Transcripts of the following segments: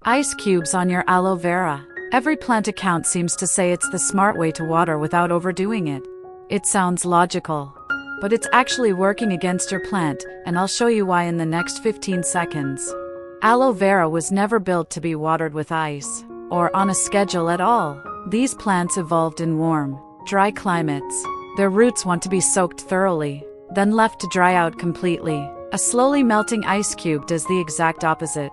Ice cubes on your aloe vera. Every plant account seems to say it's the smart way to water without overdoing it. It sounds logical, but it's actually working against your plant, and I'll show you why in the next 15 seconds. Aloe vera was never built to be watered with ice, or on a schedule at all. These plants evolved in warm, dry climates. Their roots want to be soaked thoroughly, then left to dry out completely. A slowly melting ice cube does the exact opposite.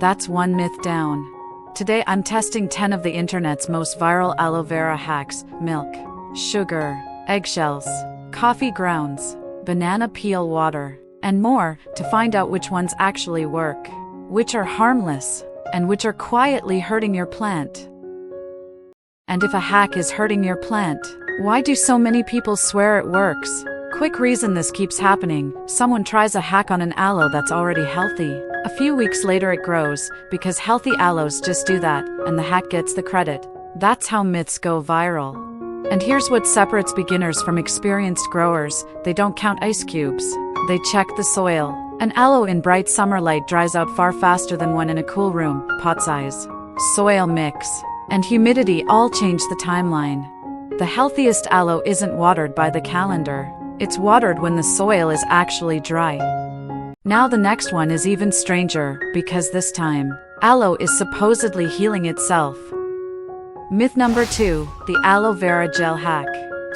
That's one myth down. Today I'm testing 10 of the internet's most viral aloe vera hacks: milk, sugar, eggshells, coffee grounds, banana peel water, and more, to find out which ones actually work, which are harmless, and which are quietly hurting your plant. And if a hack is hurting your plant, why do so many people swear it works? Quick reason this keeps happening: someone tries a hack on an aloe that's already healthy. A few weeks later it grows, because healthy aloes just do that, and the hack gets the credit. That's how myths go viral. And here's what separates beginners from experienced growers: they don't count ice cubes. They check the soil. An aloe in bright summer light dries out far faster than one in a cool room. Pot size, soil mix, and humidity all change the timeline. The healthiest aloe isn't watered by the calendar. It's watered when the soil is actually dry. Now the next one is even stranger, because this time, aloe is supposedly healing itself. Myth number 2, the aloe vera gel hack.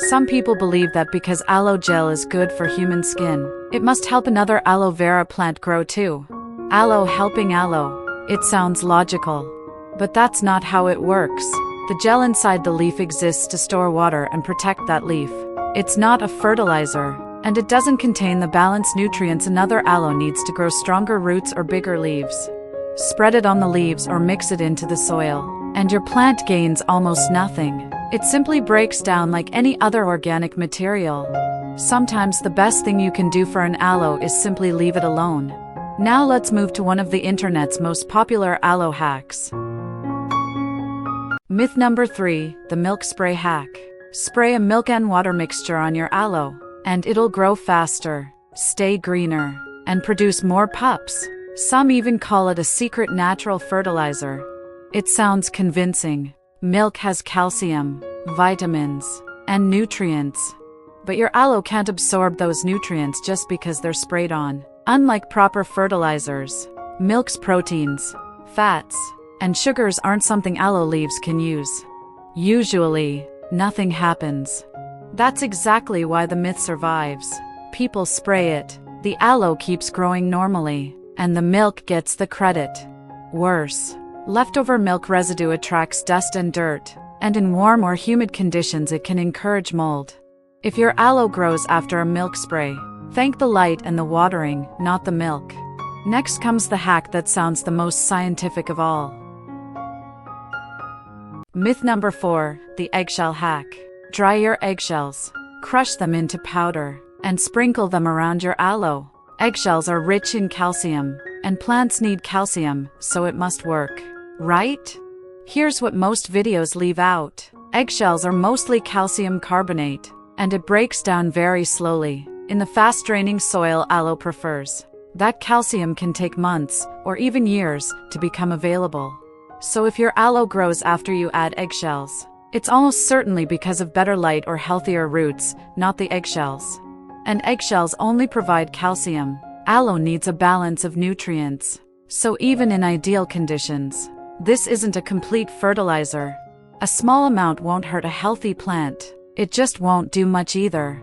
Some people believe that because aloe gel is good for human skin, it must help another aloe vera plant grow too. Aloe helping aloe. It sounds logical. But that's not how it works. The gel inside the leaf exists to store water and protect that leaf. It's not a fertilizer, and it doesn't contain the balanced nutrients another aloe needs to grow stronger roots or bigger leaves. Spread it on the leaves or mix it into the soil, and your plant gains almost nothing. It simply breaks down like any other organic material. Sometimes the best thing you can do for an aloe is simply leave it alone. Now let's move to one of the internet's most popular aloe hacks. Myth number 3, the milk spray hack. Spray a milk and water mixture on your aloe, and it'll grow faster, stay greener, and produce more pups. Some even call it a secret natural fertilizer. It sounds convincing. Milk has calcium, vitamins, and nutrients. But your aloe can't absorb those nutrients just because they're sprayed on. Unlike proper fertilizers, milk's proteins, fats, and sugars aren't something aloe leaves can use. Usually, nothing happens. That's exactly why the myth survives. People spray it, the aloe keeps growing normally, and the milk gets the credit. Worse, leftover milk residue attracts dust and dirt, and in warm or humid conditions it can encourage mold. If your aloe grows after a milk spray, thank the light and the watering, not the milk. Next comes the hack that sounds the most scientific of all. Myth number 4, the eggshell hack. Dry your eggshells, crush them into powder, and sprinkle them around your aloe. Eggshells are rich in calcium, and plants need calcium, so it must work, right? Here's what most videos leave out. Eggshells are mostly calcium carbonate, and it breaks down very slowly in the fast-draining soil aloe prefers. That calcium can take months, or even years, to become available. So if your aloe grows after you add eggshells, it's almost certainly because of better light or healthier roots, not the eggshells. And eggshells only provide calcium. Aloe needs a balance of nutrients. So even in ideal conditions, this isn't a complete fertilizer. A small amount won't hurt a healthy plant. It just won't do much either.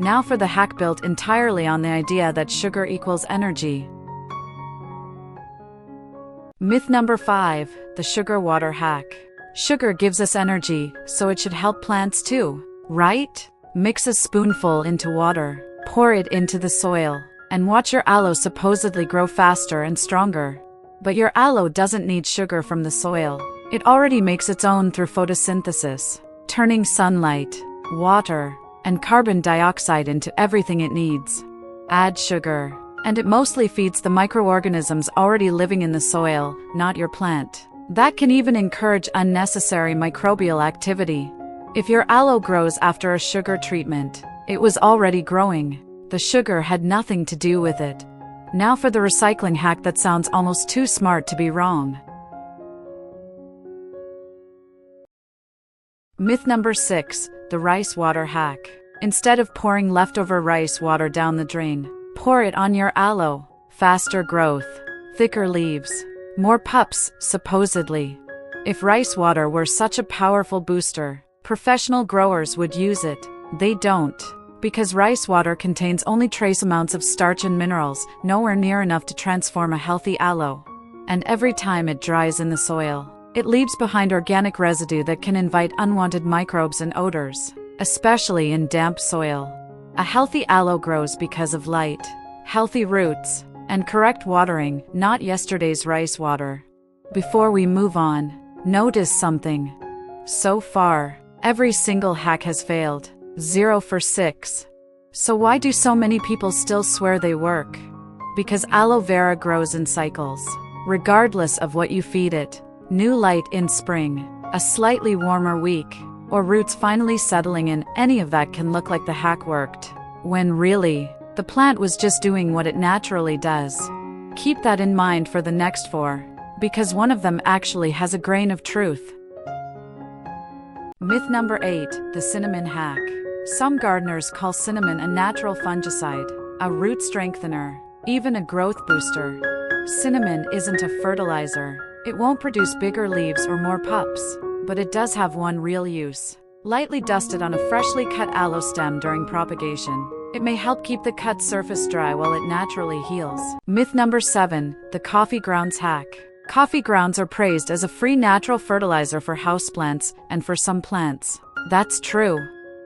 Now for the hack built entirely on the idea that sugar equals energy. Myth number 5, the sugar water hack. Sugar gives us energy, so it should help plants too, right? Mix a spoonful into water, pour it into the soil, and watch your aloe supposedly grow faster and stronger. But your aloe doesn't need sugar from the soil. It already makes its own through photosynthesis, turning sunlight, water, and carbon dioxide into everything it needs. Add sugar, and it mostly feeds the microorganisms already living in the soil, not your plant. That can even encourage unnecessary microbial activity. If your aloe grows after a sugar treatment, it was already growing. The sugar had nothing to do with it. Now for the recycling hack that sounds almost too smart to be wrong. Myth number 6, the rice water hack. Instead of pouring leftover rice water down the drain, pour it on your aloe. Faster growth, thicker leaves, more pups, supposedly. If rice water were such a powerful booster, professional growers would use it. They don't. Because rice water contains only trace amounts of starch and minerals, nowhere near enough to transform a healthy aloe. And every time it dries in the soil, it leaves behind organic residue that can invite unwanted microbes and odors, especially in damp soil. A healthy aloe grows because of light, healthy roots, and correct watering, not yesterday's rice water. Before we move on, notice something. So far, every single hack has failed. 0 for 6. So why do so many people still swear they work? Because aloe vera grows in cycles. Regardless of what you feed it, new light in spring, a slightly warmer week, or roots finally settling in, any of that can look like the hack worked, when really, the plant was just doing what it naturally does. Keep that in mind for the next 4, because one of them actually has a grain of truth. Myth number 8, the cinnamon hack. Some gardeners call cinnamon a natural fungicide, a root strengthener, even a growth booster. Cinnamon isn't a fertilizer. It won't produce bigger leaves or more pups, but it does have one real use. Lightly dusted on a freshly cut aloe stem during propagation, it may help keep the cut surface dry while it naturally heals. Myth number 7, the coffee grounds hack. Coffee grounds are praised as a free natural fertilizer for houseplants and for some plants. That's true.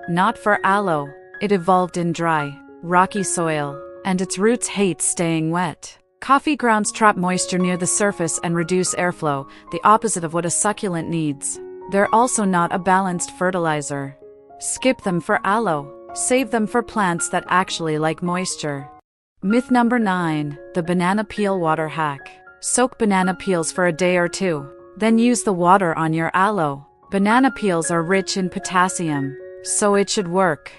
Not for aloe. It evolved in dry, rocky soil, and its roots hate staying wet. Coffee grounds trap moisture near the surface and reduce airflow, the opposite of what a succulent needs. They're also not a balanced fertilizer. Skip them for aloe. Save them for plants that actually like moisture. Myth number 9, the banana peel water hack. Soak banana peels for a day or 2, then use the water on your aloe. Banana peels are rich in potassium, so it should work.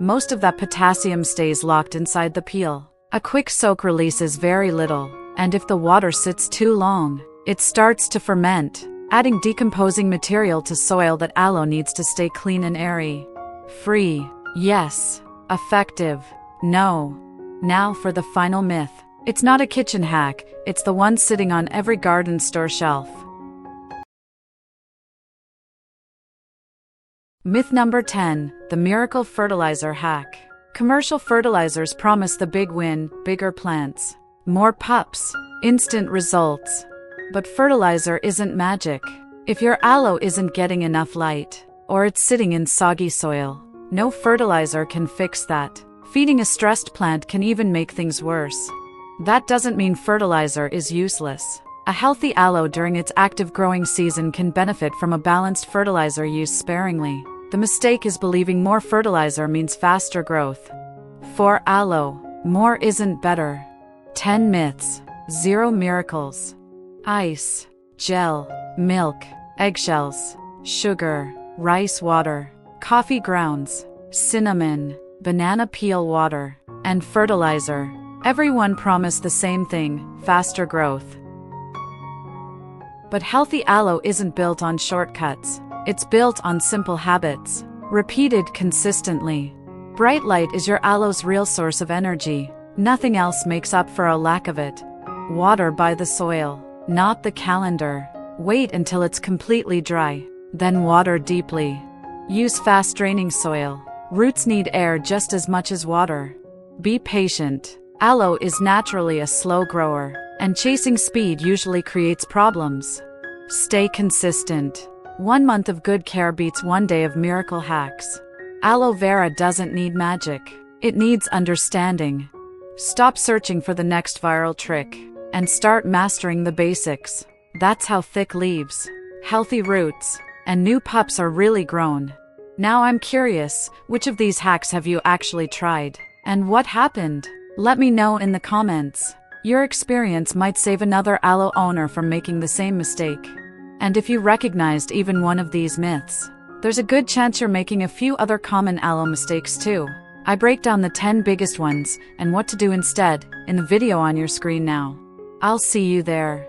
Most of that potassium stays locked inside the peel. A quick soak releases very little, and if the water sits too long, it starts to ferment, adding decomposing material to soil that aloe needs to stay clean and airy. Free, yes. Effective, no. Now for the final myth. It's not a kitchen hack, it's the one sitting on every garden store shelf. Myth number 10, the miracle fertilizer hack. Commercial fertilizers promise the big win, bigger plants, more pups, instant results. But fertilizer isn't magic. If your aloe isn't getting enough light, or it's sitting in soggy soil, no fertilizer can fix that. Feeding a stressed plant can even make things worse. That doesn't mean fertilizer is useless. A healthy aloe during its active growing season can benefit from a balanced fertilizer used sparingly. The mistake is believing more fertilizer means faster growth. For aloe, more isn't better. 10 myths, 0 miracles. Ice, gel, milk, eggshells, sugar, rice water, coffee grounds, cinnamon, banana peel water, and fertilizer. Everyone promised the same thing, faster growth. But healthy aloe isn't built on shortcuts. It's built on simple habits, repeated consistently. Bright light is your aloe's real source of energy. Nothing else makes up for a lack of it. Water by the soil, not the calendar. Wait until it's completely dry, then water deeply. Use fast-draining soil. Roots need air just as much as water. Be patient. Aloe is naturally a slow grower, and chasing speed usually creates problems. Stay consistent. 1 month of good care beats 1 day of miracle hacks. Aloe vera doesn't need magic. It needs understanding. Stop searching for the next viral trick, and start mastering the basics. That's how thick leaves, healthy roots, and new pups are really grown. Now I'm curious, which of these hacks have you actually tried? And what happened? Let me know in the comments. Your experience might save another aloe owner from making the same mistake. And if you recognized even one of these myths, there's a good chance you're making a few other common aloe mistakes too. I break down the 10 biggest ones and what to do instead in the video on your screen now. I'll see you there.